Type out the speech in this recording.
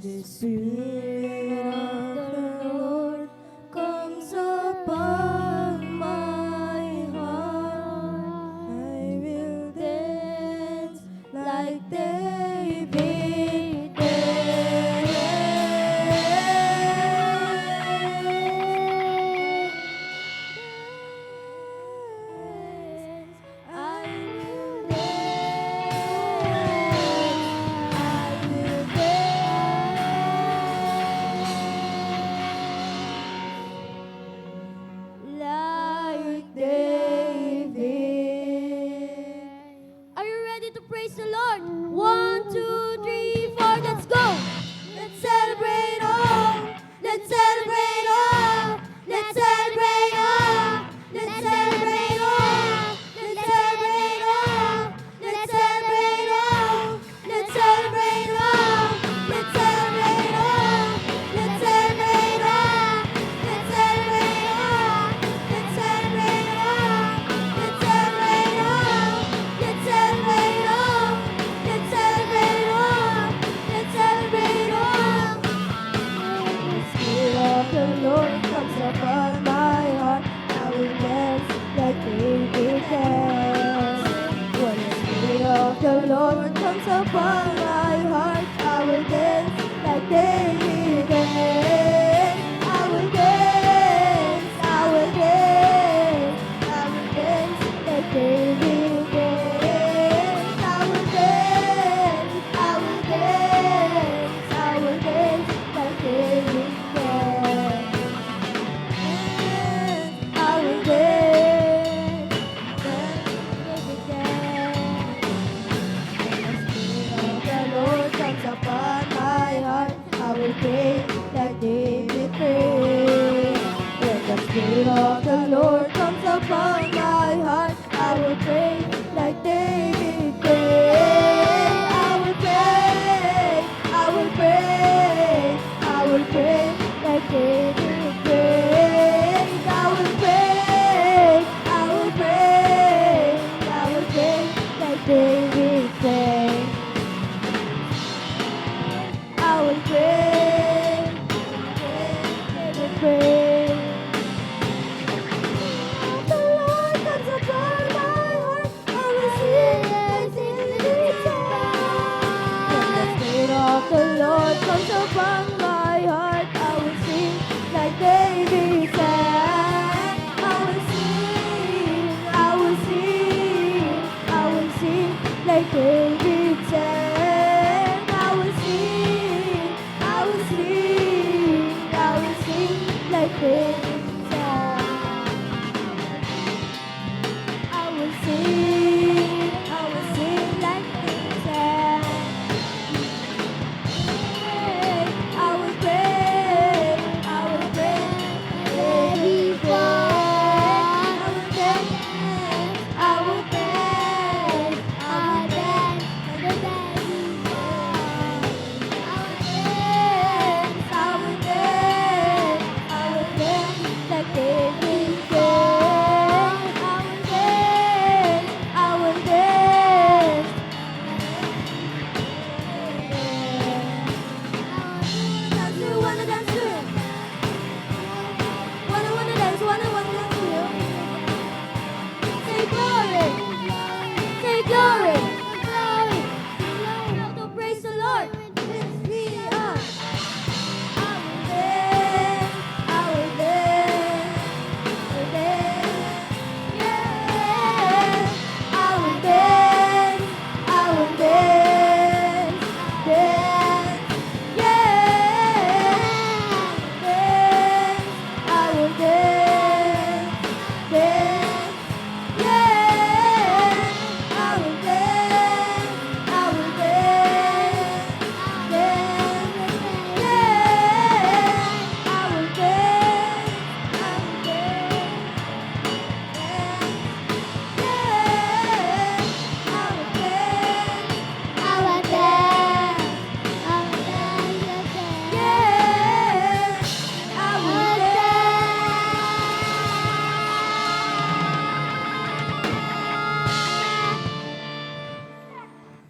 the Spirit of the Lord comes upon my heart, I will dance like David danced. I will dance like David. Are you ready to praise the Lord? 1, 2, 3, 4, let's go! Let's celebrate all. Let's celebrate all. Let's celebrate all. Let's celebrate all. Let's celebrate all. Let's celebrate all. Let's celebrate all. Let's celebrate all. Let's celebrate all. Let's celebrate all. Let's celebrate all. Let's celebrate all. Let's celebrate all. Let's celebrate all. Let's celebrate all. The Spirit of the Lord comes upon my heart, I will dance like David danced. When the Spirit of the Lord comes upon my heart, I will dance like David danced. I will dance, I will dance, I will dance like David danced. I will dance, I will dance, I will dance like David danced. I will dance, David danced. The Spirit of the Lord comes upon my heart, I will pray like David prayed. When the Spirit of the Lord comes upon my heart, I will pray like David prayed. I will pray, I will pray, I will pray like David prayed. I will pray, I will pray, I will pray like David prayed. I will pray, David prayed. The Lord comes upon my heart, I will sing like David sang. When the Spirit of the Lord comes upon my heart, I will sing like David sang. I will sing, I will sing, I will sing like David sang. I will sing, I will sing, I will sing like David sang. I will sing like David sang. I will pray, David prayed. I will dance, I will dance, I will dance, I will dance like David prayed. I will dance, I will dance. Wanna dance to it? Wanna dance, wanna dance to you? Say glory, say glory, glory. Now to praise the Lord. Lift me up. I will dance, I will dance, I will dance, yeah. I will dance, I will dance, dance, yeah. Dance, I will dance.